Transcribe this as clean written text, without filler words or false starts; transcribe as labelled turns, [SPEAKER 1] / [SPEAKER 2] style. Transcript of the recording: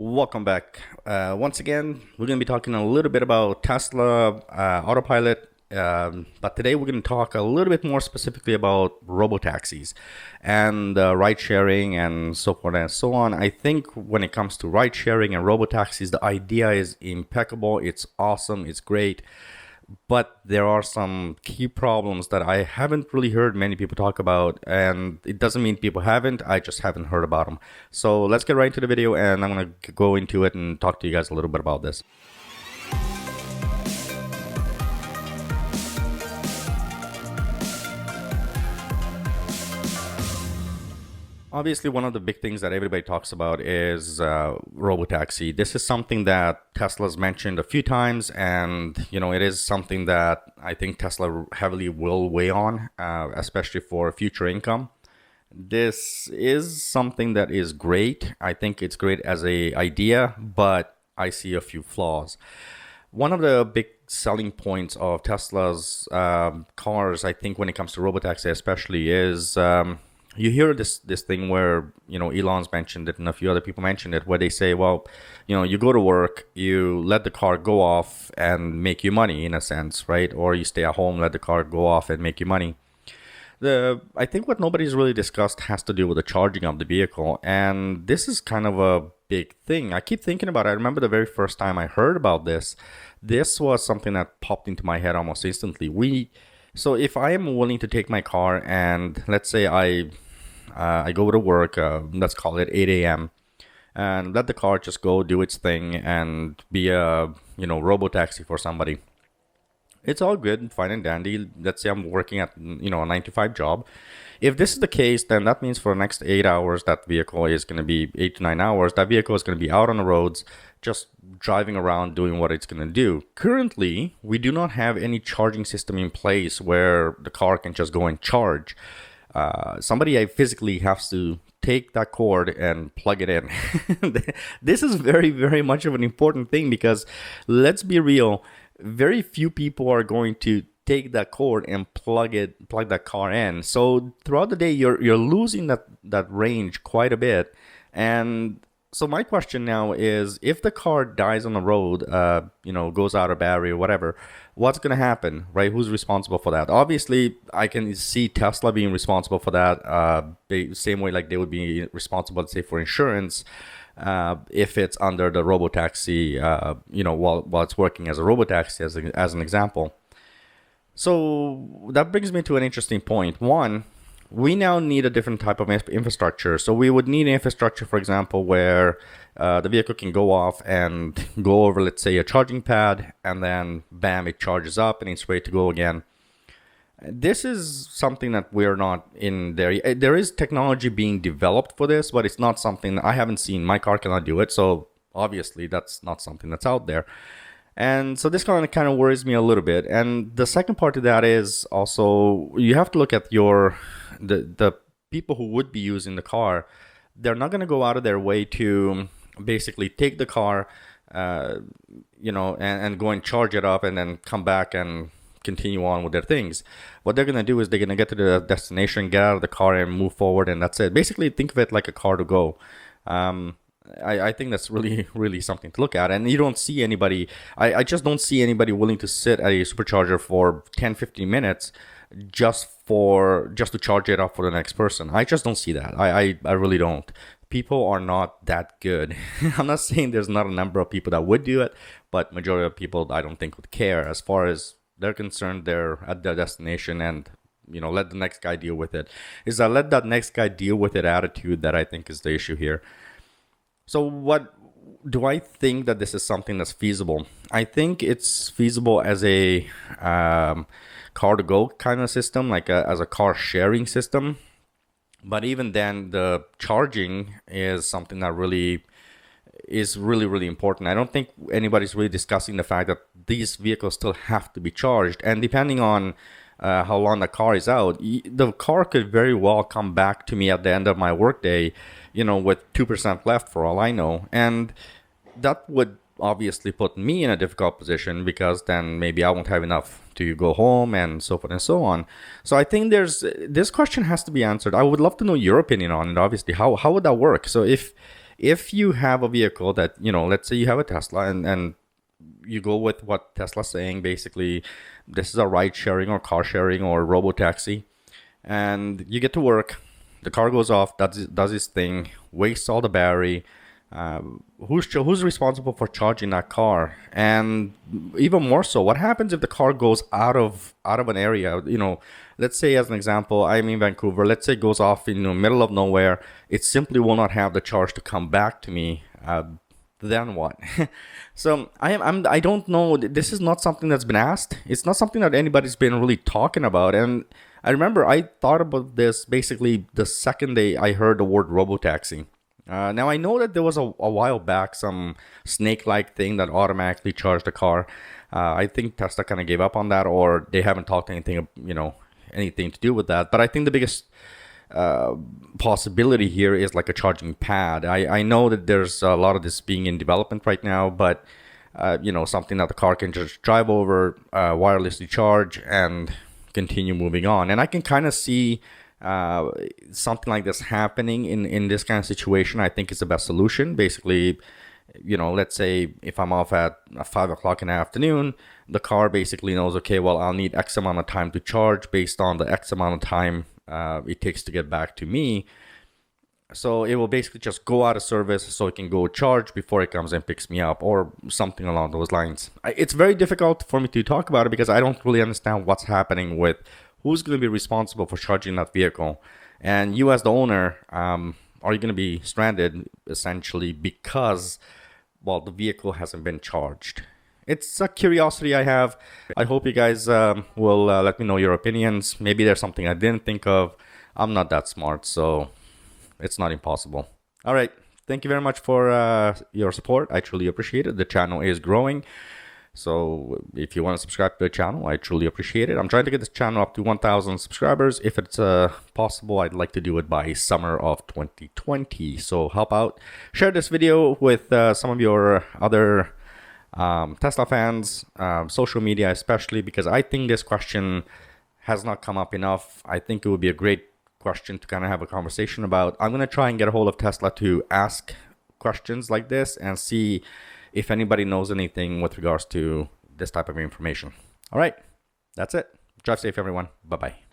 [SPEAKER 1] Welcome back. Once again, we're going to be talking a little bit about Tesla Autopilot, but today we're going to talk a little bit more specifically about robotaxis and ride sharing and so forth and so on. I think when it comes to ride sharing and robotaxis, the idea is impeccable. It's awesome. It's great. But there are some key problems that I haven't really heard many people talk about, and it doesn't mean people haven't, I just haven't heard about them. So let's get right into the video, and I'm going to go into it and talk to you guys a little bit about this. Obviously, one of the big things that everybody talks about is Robotaxi. This is something that Tesla's mentioned a few times, and it is something that I think Tesla heavily will weigh on, especially for future income. This is something that is great. I think it's great as a idea, but I see a few flaws. One of the big selling points of Tesla's cars, I think, when it comes to robotaxi, especially, is you hear this thing where Elon's mentioned it and a few other people mentioned it, where they say, well, you go to work, you let the car go off and make you money in a sense, right? Or you stay at home, let the car go off and make you money. I think what nobody's really discussed has to do with the charging of the vehicle, and this is kind of a big thing. I keep thinking about it. I remember the very first time I heard about this. This was something that popped into my head almost instantly. So if I am willing to take my car and let's say I go to work, let's call it 8 a.m. and let the car just go do its thing and be a robo-taxi for somebody. It's all good, fine and dandy. Let's say I'm working at a 9 to 5 job. If this is the case, then that means for the next 8 hours, that vehicle is going to be 8 to 9 hours. That vehicle is going to be out on the roads, just driving around doing what it's going to do. Currently, we do not have any charging system in place where the car can just go and charge. Somebody physically has to take that cord and plug it in. This is very, very much of an important thing because let's be real, very few people are going to take that cord and plug that car in. So throughout the day, you're losing that range quite a bit. And so my question now is, if the car dies on the road, goes out of battery or whatever, what's going to happen, right? Who's responsible for that? Obviously, I can see Tesla being responsible for that, same way like they would be responsible, let's say, for insurance, if it's under the robotaxi, while it's working as a robotaxi, as an example. So that brings me to an interesting point. One, we now need a different type of infrastructure. So we would need infrastructure, for example, where the vehicle can go off and go over, let's say, a charging pad, and then bam, it charges up and it's ready to go again. This is something that we're not in there. There is technology being developed for this, but it's not something I haven't seen. My car cannot do it, so obviously that's not something that's out there. And so this kind of worries me a little bit. And the second part of that is also you have to look at the people who would be using the car. They're not going to go out of their way to basically take the car, and go and charge it up and then come back and continue on with their things. What they're going to do is they're going to get to the destination, get out of the car and move forward, and that's it. Basically, think of it like a car to go. I think that's really, really something to look at. And you don't see anybody, I just don't see anybody willing to sit at a supercharger for 10-15 minutes just to charge it up for the next person. I just don't see that. I really don't. People are not that good. I'm not saying there's not a number of people that would do it, but majority of people I don't think would care. As far as they're concerned, they're at their destination and let the next guy deal with it. It's a let that next guy deal with it attitude that I think is the issue here. So what do I think that this is something that's feasible? I think it's feasible as a car to go kind of system, like as a car sharing system. But even then, the charging is something that really is really, really important. I don't think anybody's really discussing the fact that these vehicles still have to be charged. And depending on how long the car is out, the car could very well come back to me at the end of my workday, with 2% left for all I know. And that would obviously put me in a difficult position because then maybe I won't have enough to go home and so forth and so on. So I think this question has to be answered. I would love to know your opinion on it. Obviously, how would that work? So if if you have a vehicle that, let's say you have a Tesla, and you go with what Tesla's saying, basically, this is a ride sharing or car sharing or Robotaxi, and you get to work, the car goes off, does its thing, wastes all the battery. Who's responsible for charging that car? And even more so, what happens if the car goes out of an area? Let's say, as an example, I'm in Vancouver. Let's say it goes off in the middle of nowhere. It simply will not have the charge to come back to me. Then what? So I don't know. This is not something that's been asked. It's not something that anybody's been really talking about. And I remember I thought about this basically the second day I heard the word Robotaxi. Now, I know that there was a while back some snake-like thing that automatically charged the car. I think Tesla kind of gave up on that, or they haven't talked anything to do with that. But I think the biggest possibility here is like a charging pad. I know that there's a lot of this being in development right now, but something that the car can just drive over, wirelessly charge, and continue moving on. And I can kind of see something like this happening in this kind of situation. I think it's the best solution. Basically, let's say if I'm off at 5 o'clock in the afternoon, the car basically knows, okay, well, I'll need X amount of time to charge based on the X amount of time it takes to get back to me. So it will basically just go out of service so it can go charge before it comes and picks me up, or something along those lines. It's very difficult for me to talk about it because I don't really understand what's happening with who's going to be responsible for charging that vehicle. And you as the owner, are you going to be stranded essentially because, well, the vehicle hasn't been charged? It's a curiosity I have. I hope you guys will let me know your opinions. Maybe there's something I didn't think of. I'm not that smart, so it's not impossible. All right. Thank you very much for your support. I truly appreciate it. The channel is growing. So if you want to subscribe to the channel, I truly appreciate it. I'm trying to get this channel up to 1,000 subscribers. If it's possible, I'd like to do it by summer of 2020. So help out. Share this video with some of your other Tesla fans, social media especially, because I think this question has not come up enough. I think it would be a great question to kind of have a conversation about. I'm going to try and get a hold of Tesla to ask questions like this and see if anybody knows anything with regards to this type of information. All right, that's it. Drive safe, everyone. Bye-bye.